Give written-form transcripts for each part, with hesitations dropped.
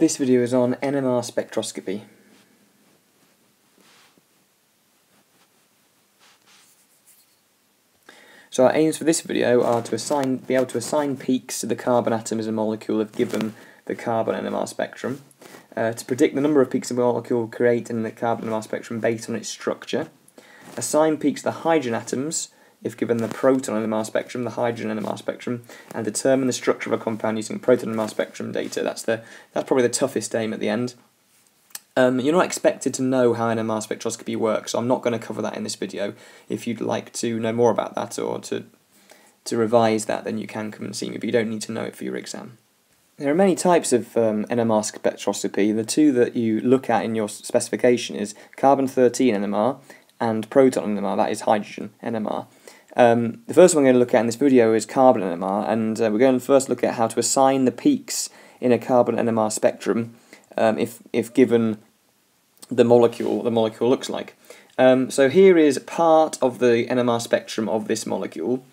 This video is on NMR spectroscopy. So our aims for this video are to be able to assign peaks to the carbon atom as a molecule if given the carbon NMR spectrum, to predict the number of peaks a molecule will create in the carbon NMR spectrum based on its structure, assign peaks to the hydrogen atoms if given the proton NMR spectrum, the hydrogen NMR spectrum, and determine the structure of a compound using proton NMR spectrum data. That's probably the toughest aim at the end. You're not expected to know how NMR spectroscopy works, so I'm not going to cover that in this video. If you'd like to know more about that or to revise that, then you can come and see me, but you don't need to know it for your exam. There are many types of NMR spectroscopy. The two that you look at in your specification is carbon-13 NMR and proton NMR, that is hydrogen NMR. The first one I'm going to look at in this video is carbon NMR, and we're going to first look at how to assign the peaks in a carbon NMR spectrum if given the molecule looks like. So here is part of the NMR spectrum of this molecule,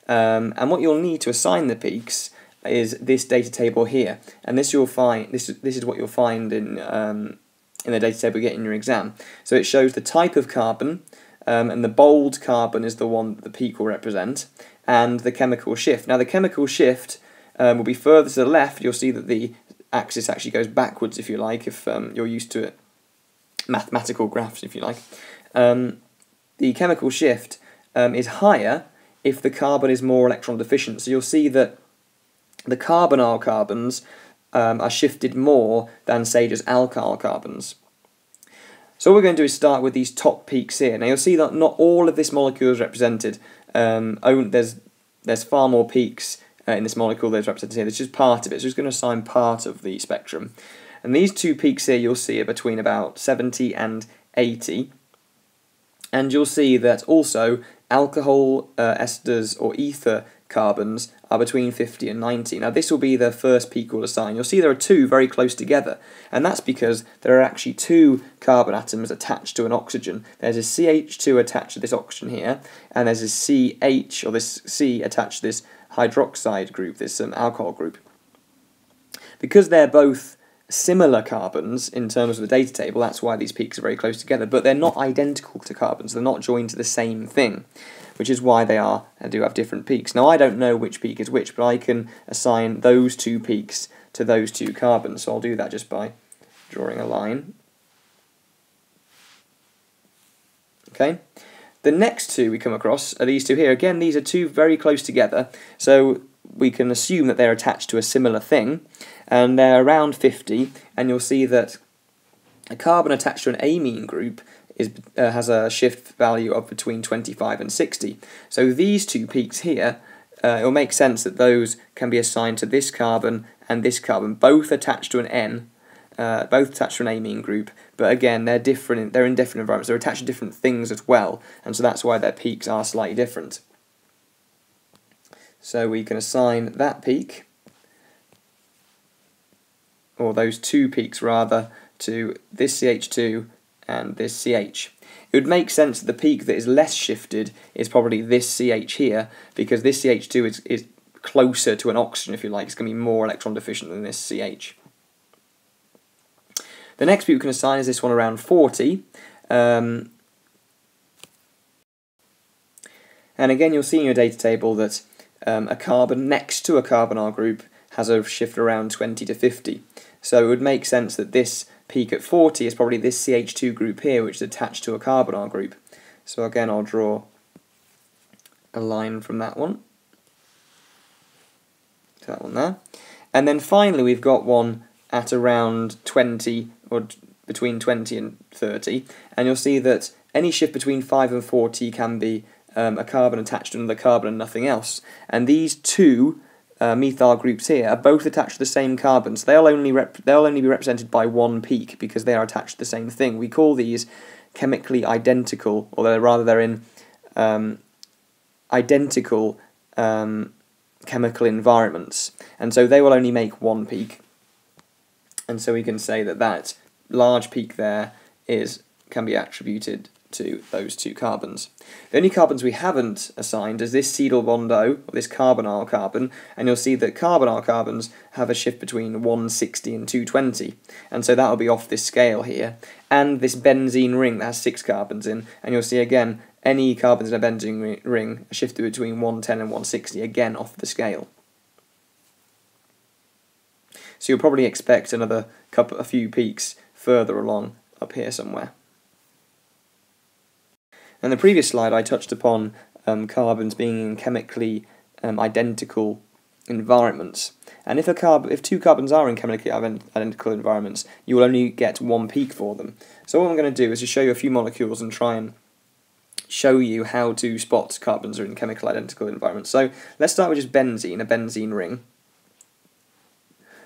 and what you'll need to assign the peaks is this data table here, and this you'll find this is what you'll find in the data table you get in your exam. So it shows the type of carbon, and the bold carbon is the one that the peak will represent, and the chemical shift. Now the chemical shift will be further to the left. You'll see that the axis actually goes backwards, if you like, if you're used to it. Mathematical graphs, if you like. The chemical shift is higher if the carbon is more electron deficient. So you'll see that the carbonyl carbons are shifted more than, say, just alkyl carbons. So what we're going to do is start with these top peaks here. Now you'll see that not all of this molecule is represented. There's far more peaks in this molecule that's represented here. This is just part of it. So it's going to assign part of the spectrum. And these two peaks here you'll see are between about 70 and 80. And you'll see that also alcohol esters or ether carbons are between 50 and 90. Now this will be the first peak we'll assign. You'll see there are two very close together, and that's because there are actually two carbon atoms attached to an oxygen. There's a CH2 attached to this oxygen here, and there's a CH, or this C, attached to this hydroxide group, this alcohol group. Because they're both similar carbons in terms of the data table, that's why these peaks are very close together, but they're not identical to carbons. They're not joined to the same thing, which is why they do have different peaks. Now I don't know which peak is which, but I can assign those two peaks to those two carbons, so I'll do that just by drawing a line. Okay. The next two we come across are these two here. Again, these are two very close together, so we can assume that they're attached to a similar thing, and they're around 50, and you'll see that a carbon attached to an amine group has a shift value of between 25 and 60. So these two peaks here, it will make sense that those can be assigned to this carbon and this carbon, both attached to an N, both attached to an amine group, but again they're different. They're in different environments. They're attached to different things as well, and so that's why their peaks are slightly different. So we can assign that peak, or those two peaks rather, to this CH2 and this CH. It would make sense that the peak that is less shifted is probably this CH here, because this CH2 is closer to an oxygen, if you like. It's going to be more electron deficient than this CH. The next peak we can assign is this one around 40. And again, you'll see in your data table that a carbon next to a carbonyl group has a shift around 20 to 50. So it would make sense that this peak at 40 is probably this CH2 group here, which is attached to a carbonyl group. So again, I'll draw a line from that one to that one there. And then finally we've got one at around 20, or between 20 and 30, and you'll see that any shift between 5 and 40 can be a carbon attached to another carbon and nothing else. And these two methyl groups here are both attached to the same carbon, so they'll only be represented by one peak because they are attached to the same thing. We call these chemically identical, or they're in identical chemical environments, and so they will only make one peak. And so we can say that that large peak there can be attributed to those two carbons. The only carbons we haven't assigned is this cedral bond O, or this carbonyl carbon, and you'll see that carbonyl carbons have a shift between 160 and 220, and so that'll be off this scale here, and this benzene ring that has 6 carbons in, and you'll see again, any carbons in a benzene ring are shifted between 110 and 160, again off the scale. So you'll probably expect a few peaks further along up here somewhere. In the previous slide I touched upon carbons being in chemically identical environments, and if two carbons are in chemically identical environments, you will only get one peak for them. So what I'm going to do is just show you a few molecules and try and show you how to spot carbons are in chemical identical environments. So let's start with just benzene, a benzene ring.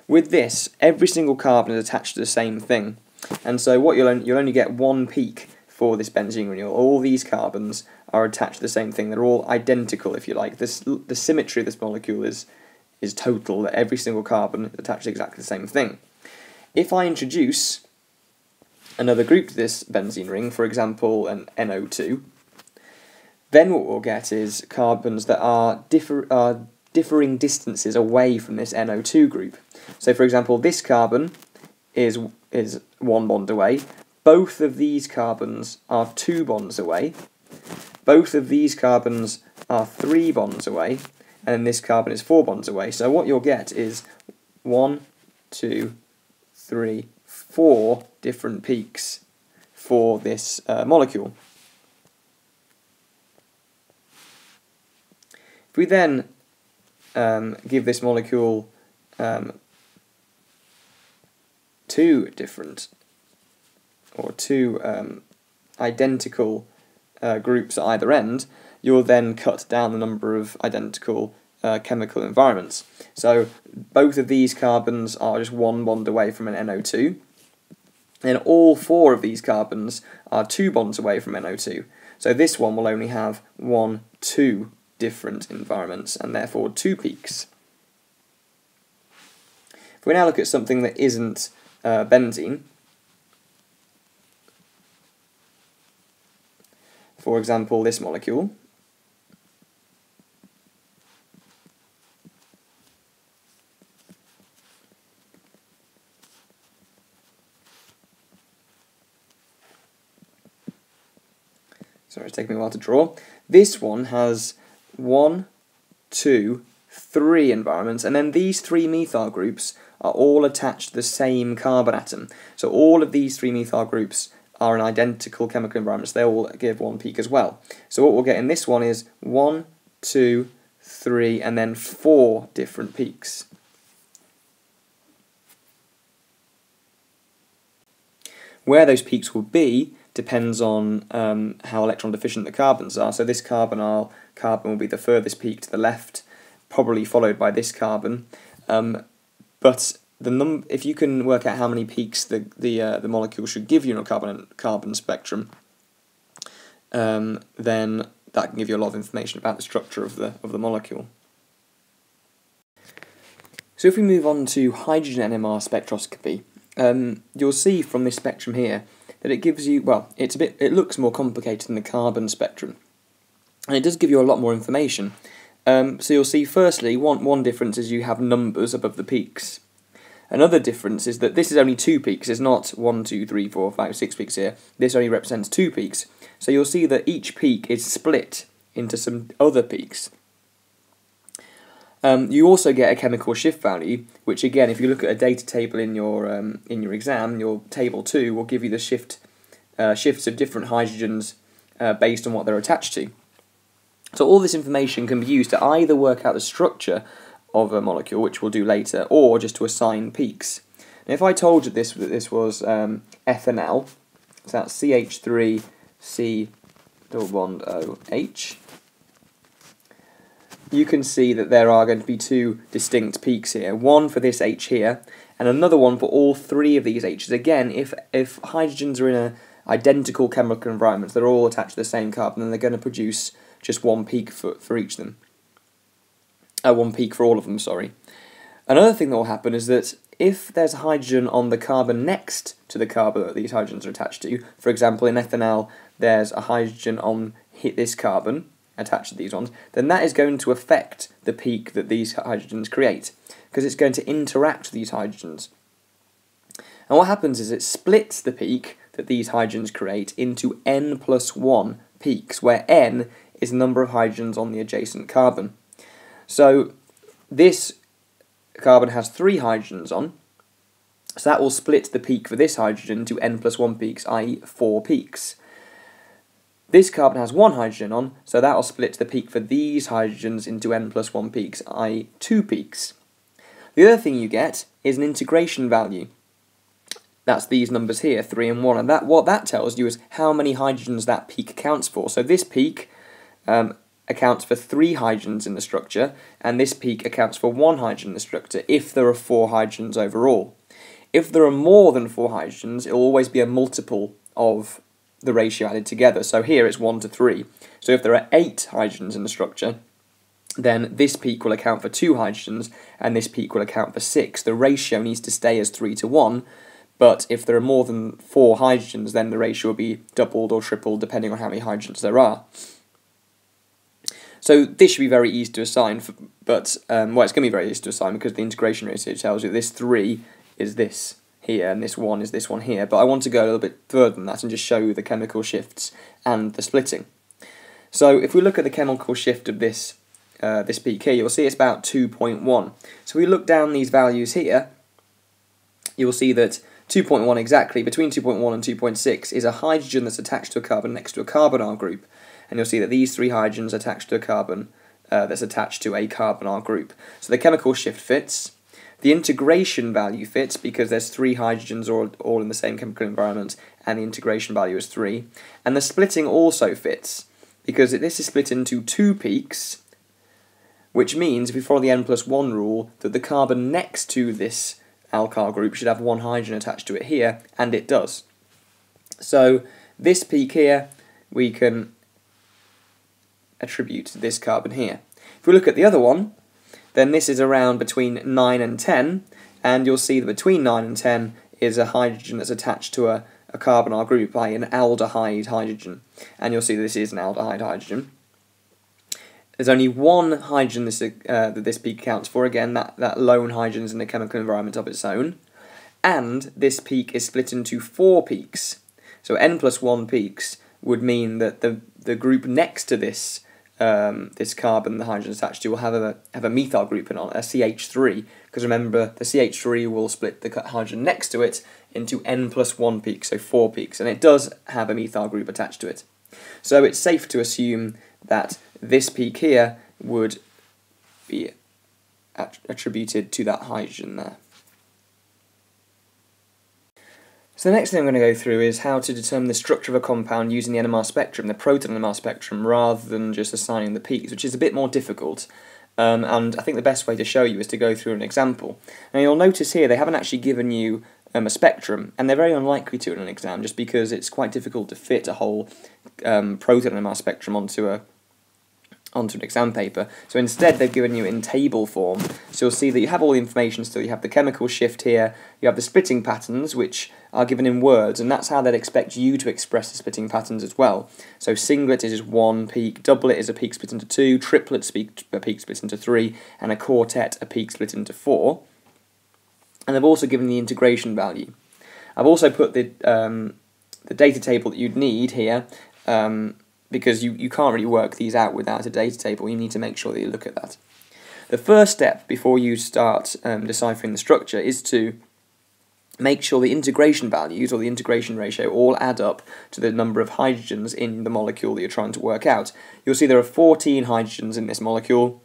With this, every single carbon is attached to the same thing, and so what you'll only get one peak for this benzene ring. All these carbons are attached to the same thing. They're all identical, if you like. The symmetry of this molecule is total, that every single carbon is attached to exactly the same thing. If I introduce another group to this benzene ring, for example an NO2, then what we'll get is carbons that are differing distances away from this NO2 group. So for example, this carbon is 1 bond away, both of these carbons are 2 bonds away, both of these carbons are 3 bonds away, and this carbon is 4 bonds away. So what you'll get is 1, 2, 3, 4 different peaks for this molecule. If we then give this molecule two identical groups at either end, you'll then cut down the number of identical chemical environments. So both of these carbons are just 1 bond away from an NO2, and all 4 of these carbons are 2 bonds away from NO2. So this one will only have 2 different environments, and therefore 2 peaks. If we now look at something that isn't benzene, for example this molecule, sorry it's taking me a while to draw, this one has 1, 2, 3 environments, and then these 3 methyl groups are all attached to the same carbon atom. So all of these 3 methyl groups are in identical chemical environments. They all give 1 peak as well. So what we'll get in this one is 1, 2, 3, and then 4 different peaks. Where those peaks will be depends on how electron deficient the carbons are. So this carbonyl carbon will be the furthest peak to the left, probably followed by this carbon. But if you can work out how many peaks the molecule should give you in a carbon spectrum, then that can give you a lot of information about the structure of the molecule. So if we move on to hydrogen NMR spectroscopy, you'll see from this spectrum here that it gives you, well, it looks more complicated than the carbon spectrum, and it does give you a lot more information. So you'll see, firstly, one difference is you have numbers above the peaks. Another difference is that this is only 2 peaks. It's not 1, 2, 3, 4, 5, 6 peaks here. This only represents 2 peaks. So you'll see that each peak is split into some other peaks. You also get a chemical shift value, which again, if you look at a data table in your exam, your table 2 will give you the shifts of different hydrogens based on what they're attached to. So all this information can be used to either work out the structure of a molecule, which we'll do later, or just to assign peaks. Now if I told you that this was ethanol, so that's CH3C double bond OH, you can see that there are going to be 2 distinct peaks here, one for this H here, and another one for all 3 of these H's. Again, if hydrogens are in an identical chemical environment, they're all attached to the same carbon, then they're going to produce just 1 peak for each of them. 1 peak for all of them, sorry. Another thing that will happen is that if there's a hydrogen on the carbon next to the carbon that these hydrogens are attached to, for example in ethanol there's a hydrogen on this carbon attached to these ones, then that is going to affect the peak that these hydrogens create, because it's going to interact with these hydrogens. And what happens is it splits the peak that these hydrogens create into n+1 peaks, where n is the number of hydrogens on the adjacent carbon. So this carbon has 3 hydrogens on, so that will split the peak for this hydrogen to n+1 peaks, i.e. 4 peaks. This carbon has 1 hydrogen on, so that will split the peak for these hydrogens into n+1 peaks, i.e. 2 peaks. The other thing you get is an integration value. That's these numbers here, 3 and 1, and what that tells you is how many hydrogens that peak accounts for. So this peak accounts for 3 hydrogens in the structure, and this peak accounts for 1 hydrogen in the structure, if there are 4 hydrogens overall. If there are more than 4 hydrogens, it will always be a multiple of the ratio added together. So here it's 1 to 3. So if there are 8 hydrogens in the structure, then this peak will account for 2 hydrogens, and this peak will account for 6. The ratio needs to stay as 3 to 1, but if there are more than 4 hydrogens, then the ratio will be doubled or tripled, depending on how many hydrogens there are. So this should be very easy to assign, well, it's going to be very easy to assign because the integration ratio tells you this 3 is this here, and this 1 is this one here, but I want to go a little bit further than that and just show you the chemical shifts and the splitting. So if we look at the chemical shift of this peak here, you'll see it's about 2.1. So if we look down these values here, you'll see that 2.1 exactly, between 2.1 and 2.6, is a hydrogen that's attached to a carbon next to a carbonyl group. And you'll see that these 3 hydrogens are attached to a carbon that's attached to a carbonyl group. So the chemical shift fits. The integration value fits because there's 3 hydrogens all in the same chemical environment, and the integration value is 3. And the splitting also fits because this is split into 2 peaks, which means, if we follow the n+1 rule, that the carbon next to this alkyl group should have 1 hydrogen attached to it here, and it does. So this peak here we can attribute to this carbon here. If we look at the other one, then this is around between 9 and 10, and you'll see that between 9 and 10 is a hydrogen that's attached to a carbonyl group by an aldehyde hydrogen, and you'll see that this is an aldehyde hydrogen. There's only 1 hydrogen that this peak accounts for, again, that lone hydrogen is in a chemical environment of its own, and this peak is split into 4 peaks. So n+1 peaks would mean that the group next to this carbon the hydrogen is attached to will have a methyl group in on, a CH3, because remember, the CH3 will split the hydrogen next to it into n+1 peaks, so 4 peaks, and it does have a methyl group attached to it. So it's safe to assume that this peak here would be attributed to that hydrogen there. So the next thing I'm going to go through is how to determine the structure of a compound using the NMR spectrum, the proton NMR spectrum, rather than just assigning the peaks, which is a bit more difficult. And I think the best way to show you is to go through an example. Now you'll notice here they haven't actually given you a spectrum, and they're very unlikely to in an exam, just because it's quite difficult to fit a whole proton NMR spectrum onto an exam paper. So instead they've given you in table form. So you'll see that you have all the information still. You have the chemical shift here, you have the splitting patterns, which are given in words, and that's how they'd expect you to express the splitting patterns as well. So singlet is just 1 peak, doublet is a peak split into 2, triplet a peak split into 3, and a quartet a peak split into 4. And they've also given the integration value. I've also put the data table that you'd need here, because you can't really work these out without a data table. You need to make sure that you look at that. The first step before you start deciphering the structure is to make sure the integration values, or the integration ratio, all add up to the number of hydrogens in the molecule that you're trying to work out. You'll see there are 14 hydrogens in this molecule,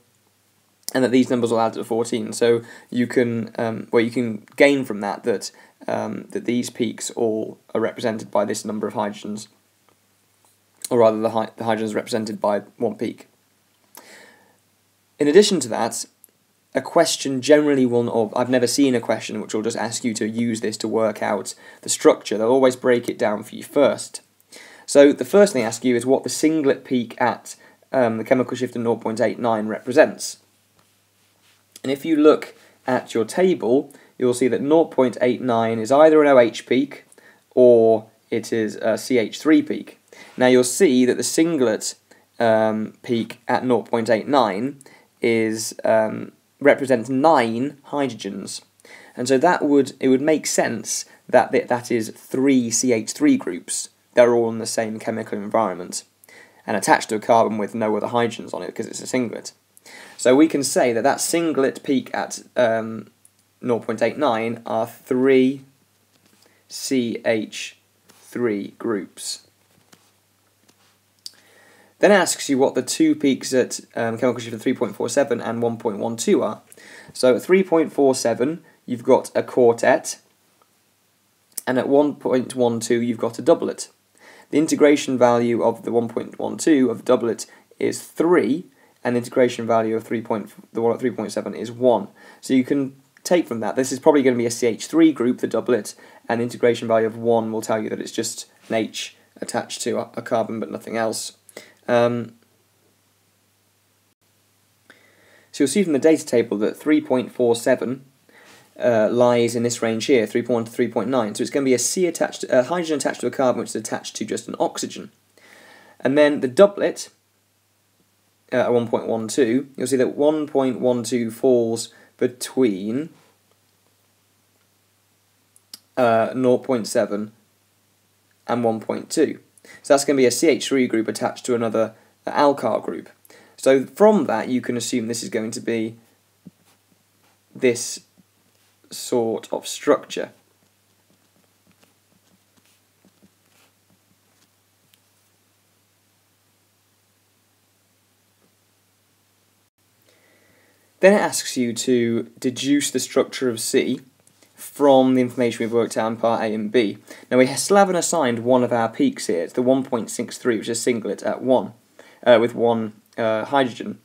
and that these numbers will add to 14. So you can you can gain from that that these peaks all are represented by this number of hydrogens, or rather the hydrogen is represented by 1 peak. In addition to that, a question generally will not, I've never seen a question which will just ask you to use this to work out the structure. They'll always break it down for you first. So the first thing they ask you is what the singlet peak at the chemical shift of 0.89 represents. And if you look at your table, you'll see that 0.89 is either an OH peak or it is a CH3 peak. Now you'll see that the singlet peak at 0.89 is represents 9 hydrogens, and so it would make sense that that is 3 CH3 groups that are all in the same chemical environment and attached to a carbon with no other hydrogens on it because it's a singlet. So we can say that that singlet peak at 0.89 are 3 CH3 groups. Then it asks you what the two peaks at chemical shift of 3.47 and 1.12 are. So at 3.47 you've got a quartet, and at 1.12 you've got a doublet. The integration value of the 1.12 of doublet is 3, and the integration value of the one at 3.7 is 1. So you can take from that, this is probably going to be a CH3 group, the doublet, and the integration value of 1 will tell you that it's just an H attached to a carbon but nothing else. So you'll see from the data table that 3.47 lies in this range here, 3.1 to 3.9. So it's going to be a hydrogen attached to a carbon which is attached to just an oxygen. And then the doublet at 1.12, you'll see that 1.12 falls between 0.7 and 1.2. So that's going to be a CH3 group attached to another alkyl group. So from that you can assume this is going to be this sort of structure. Then it asks you to deduce the structure of C from the information we've worked out in part A and B. Now we still haven't assigned one of our peaks here. It's the 1.63, which is a singlet at 1, with 1 hydrogen.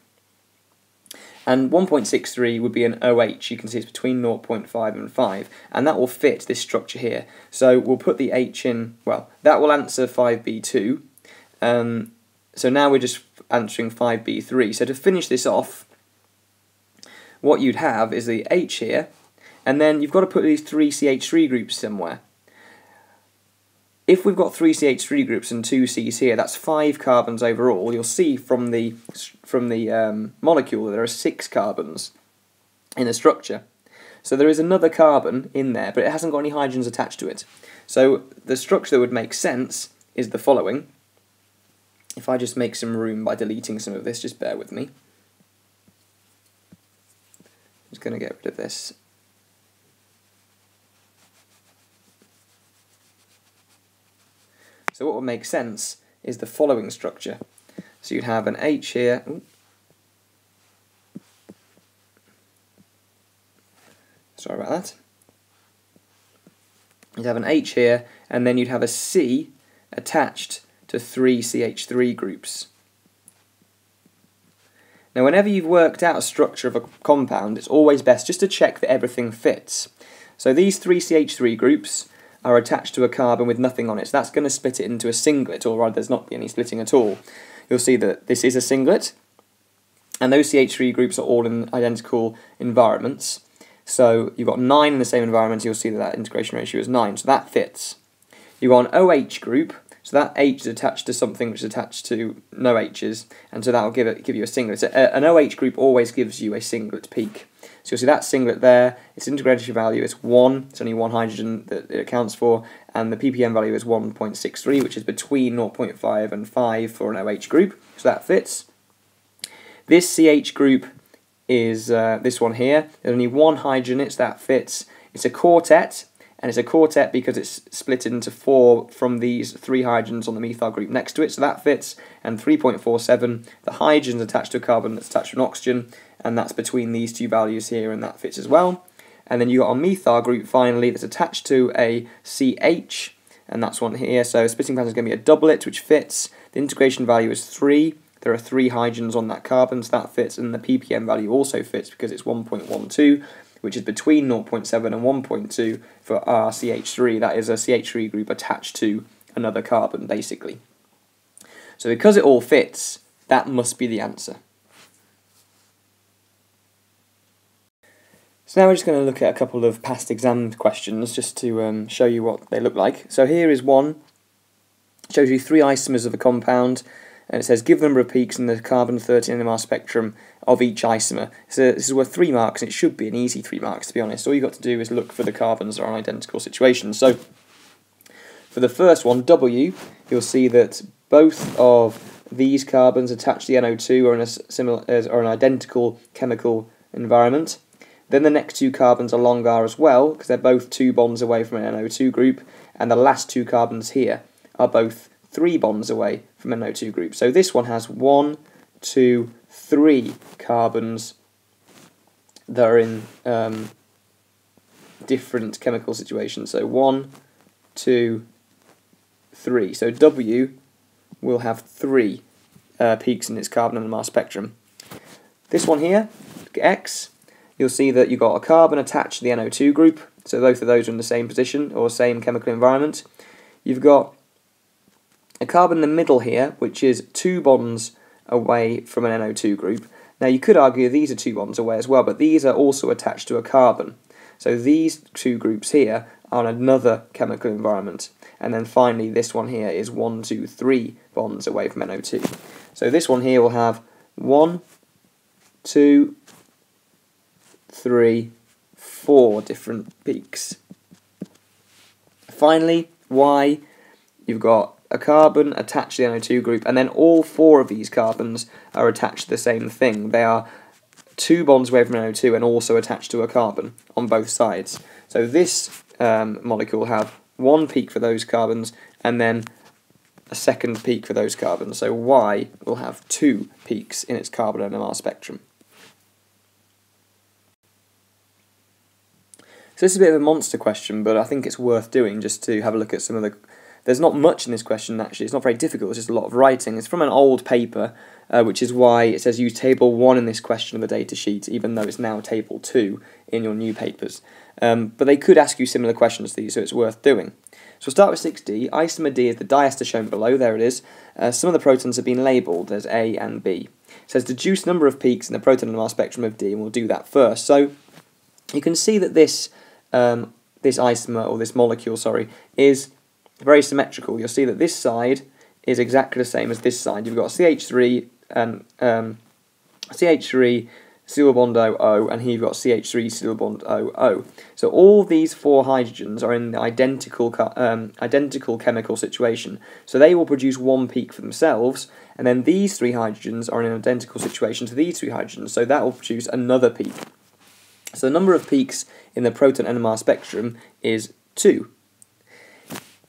And 1.63 would be an OH. You can see it's between 0.5 and 5, and that will fit this structure here. So we'll put the H in, well, that will answer 5b2. So now we're just answering 5b3. So to finish this off, what you'd have is the H here, and then you've got to put these 3 CH3 groups somewhere. If we've got 3 CH3 groups and 2 Cs here, that's 5 carbons overall. You'll see from the molecule that there are 6 carbons in the structure. So there is another carbon in there, but it hasn't got any hydrogens attached to it. So the structure that would make sense is the following. If I just make some room by deleting some of this, just bear with me. I'm just going to get rid of this. So what would make sense is the following structure. So you'd have an H here. Ooh. Sorry about that. You'd have an H here, and then you'd have a C attached to 3 CH3 groups. Now whenever you've worked out a structure of a compound, it's always best just to check that everything fits. So these 3 CH3 groups are attached to a carbon with nothing on it, so that's going to split it into a singlet, or rather there's not any splitting at all. You'll see that this is a singlet, and those CH3 groups are all in identical environments. So you've got 9 in the same environment, you'll see that that integration ratio is 9, so that fits. You've got an OH group, so that H is attached to something which is attached to no H's, and so that will give you a singlet. So an OH group always gives you a singlet peak. So you'll see that singlet there, its integration value is 1, it's only 1 hydrogen that it accounts for, and the ppm value is 1.63, which is between 0.5 and 5 for an OH group, so that fits. This CH group is this one here, there's only 1 hydrogen in it, so that fits. It's a quartet, and it's a quartet because it's split into 4 from these 3 hydrogens on the methyl group next to it, so that fits. And 3.47, the hydrogen's attached to a carbon that's attached to an oxygen, and that's between these 2 values here, and that fits as well. And then you've got a methyl group finally that's attached to a CH, and that's one here, so splitting pattern is going to be a doublet, which fits. The integration value is 3, there are 3 hydrogens on that carbon, so that fits, and the ppm value also fits because it's 1.12, which is between 0.7 and 1.2 for our CH3. That is a CH3 group attached to another carbon, basically. So because it all fits, that must be the answer. So now we're just going to look at a couple of past exam questions just to show you what they look like. So here is one shows you 3 isomers of a compound, and it says give the number of peaks in the carbon-13 NMR spectrum of each isomer. So this is worth 3 marks, and it should be an easy 3 marks, to be honest. All you've got to do is look for the carbons that are in identical situations. So for the first one, W, you'll see that both of these carbons attached to the NO2 are in a similar, are an identical chemical environment. Then the next 2 carbons along are as well, because they're both 2 bonds away from an NO2 group, and the last 2 carbons here are both 3 bonds away from an NO2 group. So this one has 1, 2, 3 carbons that are in different chemical situations. So 1, 2, 3. So W will have 3 peaks in its carbon NMR spectrum. This one here, X, you'll see that you've got a carbon attached to the NO2 group, so both of those are in the same position or same chemical environment. You've got a carbon in the middle here, which is 2 bonds away from an NO2 group. Now you could argue these are 2 bonds away as well, but these are also attached to a carbon. So these 2 groups here are in another chemical environment. And then finally this one here is 1, 2, 3 bonds away from NO2. So this one here will have 1, 2, 3, 4 different peaks. Finally, Y, you've got a carbon attached to the NO2 group, and then all 4 of these carbons are attached to the same thing. They are 2 bonds away from NO2 and also attached to a carbon on both sides. So this molecule will have 1 peak for those carbons and then a second peak for those carbons. So Y will have 2 peaks in its carbon NMR spectrum. So this is a bit of a monster question, but I think it's worth doing just to have a look at some of the... There's not much in this question, actually. It's not very difficult. It's just a lot of writing. It's from an old paper, which is why it says use table 1 in this question of the data sheet, even though it's now table 2 in your new papers. But they could ask you similar questions to these, so it's worth doing. So we'll start with 6D. Isomer D is the diester shown below. There it is. Some of the protons have been labelled as A and B. It says deduce number of peaks in the proton NMR spectrum of D, and we'll do that first. So you can see that this isomer, or this molecule, sorry, is very symmetrical. You'll see that this side is exactly the same as this side. You've got CH3 and CH3 single bond O, and here you've got CH3 single bond OO. So all these 4 hydrogens are in the identical chemical situation. So they will produce 1 peak for themselves, and then these 3 hydrogens are in an identical situation to these 3 hydrogens. So that will produce another peak. So the number of peaks in the proton NMR spectrum is 2.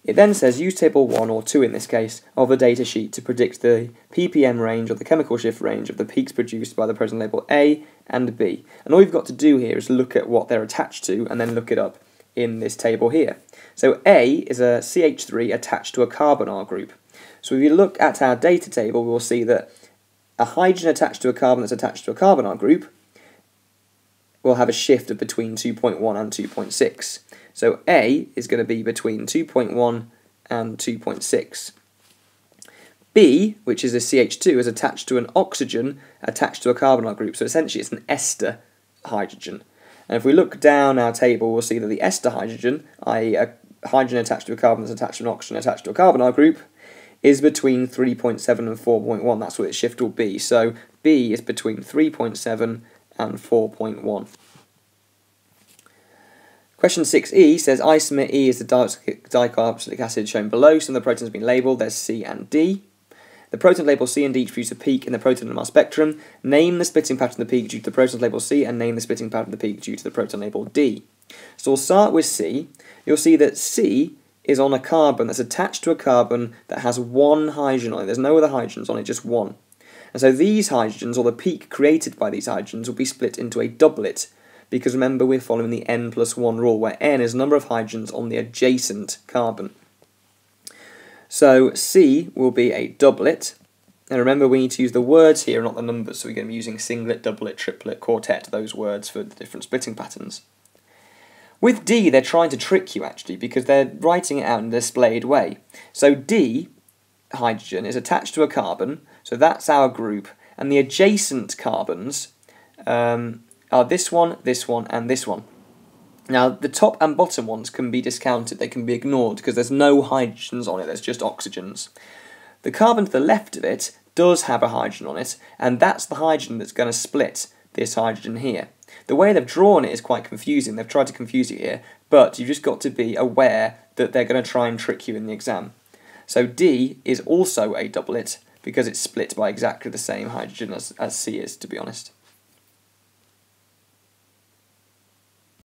It then says use table 1, or 2 in this case, of the data sheet to predict the ppm range, or the chemical shift range, of the peaks produced by the proton label A and B. And all you've got to do here is look at what they're attached to and then look it up in this table here. So A is a CH3 attached to a carbon R group. So if you look at our data table, we'll see that a hydrogen attached to a carbon that's attached to a carbon R group will have a shift of between 2.1 and 2.6. So A is going to be between 2.1 and 2.6. B, which is a CH2, is attached to an oxygen attached to a carbon R group. So essentially it's an ester hydrogen. And if we look down our table, we'll see that the ester hydrogen, i.e. a hydrogen attached to a carbon that's attached to an oxygen attached to a carbon R group, is between 3.7 and 4.1. That's what its shift will be. So B is between 3.7 and 4.1. Question 6e says isomer E is the dicarboxylic acid shown below. Some of the protons have been labelled. There's C and D. The proton label C and D produce a peak in the proton NMR spectrum. Name the splitting pattern of the peak due to the proton label C, and name the splitting pattern of the peak due to the proton label D. So we'll start with C. You'll see that C is on a carbon that's attached to a carbon that has 1 hydrogen on it. There's no other hydrogens on it, just 1. And so these hydrogens, or the peak created by these hydrogens, will be split into a doublet, because remember we're following the n+1 rule, where n is the number of hydrogens on the adjacent carbon. So C will be a doublet, and remember we need to use the words here, not the numbers, so we're going to be using singlet, doublet, triplet, quartet, those words for the different splitting patterns. With D, they're trying to trick you actually, because they're writing it out in a displayed way. So D hydrogen is attached to a carbon, so that's our group, and the adjacent carbons are this one, and this one. Now, the top and bottom ones can be discounted, they can be ignored, because there's no hydrogens on it, there's just oxygens. The carbon to the left of it does have a hydrogen on it, and that's the hydrogen that's going to split this hydrogen here. The way they've drawn it is quite confusing, they've tried to confuse you here, but you've just got to be aware that they're going to try and trick you in the exam. So D is also a doublet, because it's split by exactly the same hydrogen as C is, to be honest.